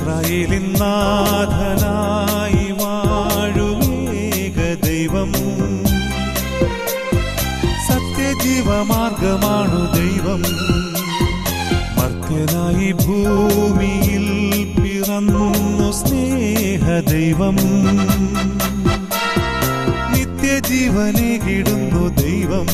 ഇസ്രായേലിൻ നാഥനായി വാഴുമേക ദൈവം, സത്യജീവമാർഗമാണു ദൈവം. മർത്യനായി ഭൂമിയിൽ പിറന്നു സ്നേഹദൈവം, നിത്യജീവനെ കിടുന്നു ദൈവം.